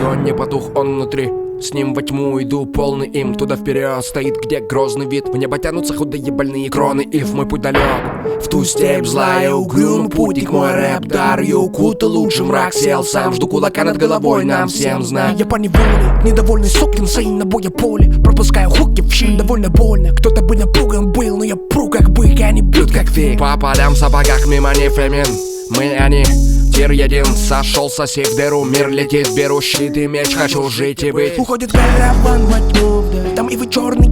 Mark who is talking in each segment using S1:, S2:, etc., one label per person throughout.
S1: огонь не потух, он внутри. С ним во тьму иду, полный им. Туда вперед стоит, где грозный вид. В небо тянутся худые больные кроны. И в мой путь далек, в ту степь злая, угрюмый путник. Мой рэп дар ее укутал, лучше мрак сел сам. Жду кулака над головой, нам всем знать.
S2: Я поневоле, недовольный сукин сын на боя поле. Пропускаю хуки в щель, довольно больно. Кто-то бы напуган был, но я пру как бык, они бьют как фиг.
S1: По полям в сапогах мимо не фемин. Мы они, тир един, сошел сосед в дыру. Мир летит, беру щит и меч, хочу жить и быть.
S2: Уходит караван во тьму вдаль. Там ивы черные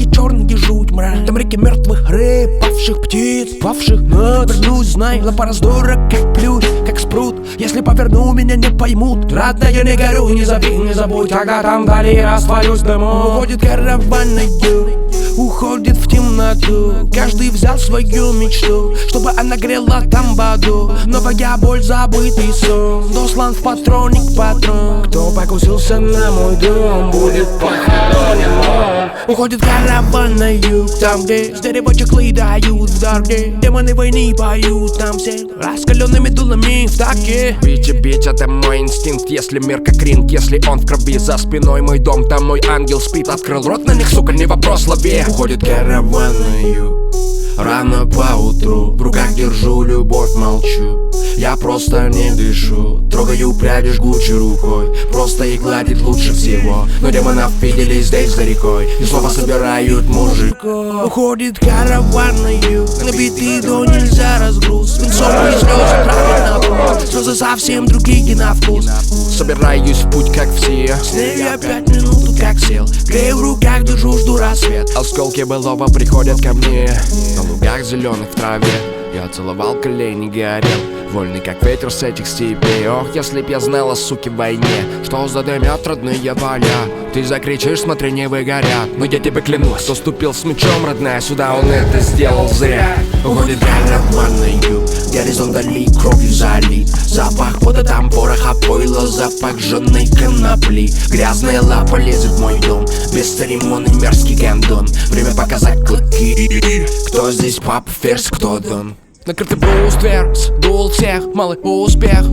S2: жуть мрак. Там реки мертвых рыб, павших птиц, павших над. Вернусь, знай, лапа раздора, как плюс, как спрут. Если поверну, меня не поймут. Родная, не горю, не забудь, когда там вдали растворюсь в дыму. Уходит караван на юг, уходит в темноту. Каждый взял свою мечту, чтобы она грела там в аду. Новая боль, забытый сон, дослан в патроник патрон. Кто покусился на мой дом, будет похоронен он. Уходит караван на юг, там где с деревочек летают в дороге. Демоны войны поют, там все раскаленными дулами в таке.
S1: Бить, это мой инстинкт. Если мир как ринг, если он в крови. За спиной мой дом, там мой ангел спит. Открыл рот на них, сука, не вопрос, лови.
S2: Уходит караван на юг, рано поутру. В руках держу любовь, молчу. Я просто не дышу. Трогаю пряди жгучей рукой. Просто их гладить лучше всего. Но демонов видели здесь за рекой и снова собирают мужиков. Уходит караван на юг, набитый до нельзя разгруз. Свинцовые слезы тратят на путь, слезы совсем другие на вкус.
S1: Собираюсь в путь, как все.
S2: Снею я 5 минут, как сел. Грею в руках, держу, жду рассвет.
S1: Осколки былого приходят ко мне. На лугах зеленых в траве я целовал колени, горел. Вольный как ветер с этих степей. Ох, если б я знала, суки, в войне, что задымят родные поля. Ты закричишь, смотри, не выгорят. Но я тебе клянусь, кто ступил с мечом, родная, сюда, он это сделал зря.
S2: Уходит караван на юг, горизонт вдали кровью залит. Запах пота, там пороха, пойла, запах жженой конопли. Грязная лапа лезет в мой дом, без церемоний мерзкий гандон. Время показать клыки. Кто здесь папа, ферзь, кто дон?
S1: Накрытый бруствер, сдул всех, малый успех.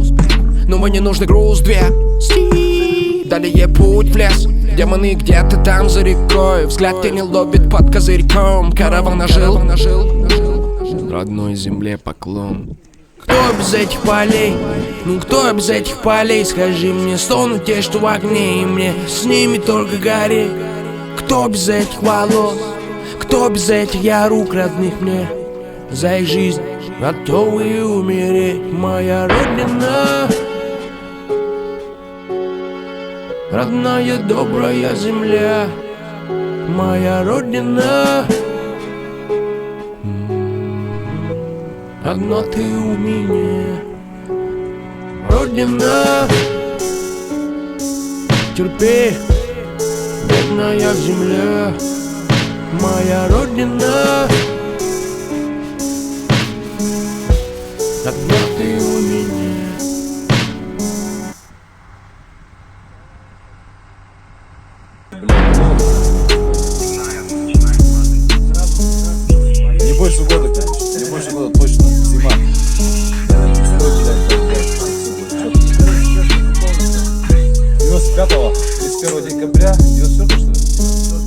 S1: Но мне нужный груз 200. Далее путь в лес, демоны где-то там за рекой. Взгляд тени ловит под козырьком. Караван нажил родной земле поклон.
S2: Кто без этих полей? Ну кто без этих полей? Скажи мне, стонут те, что в огне, и мне с ними только гореть. Кто без этих волос? Кто без этих я рук родных мне? За их жизнь готовы умереть. Моя родина, родная добрая земля. Моя родина, одна ты у меня. Родина, терпи, бедная земля. Моя родина, одна ты у меня.
S3: Не больше года, конечно. Не больше года, точно. Зима. 95-го, 31 декабря, 94 что ли?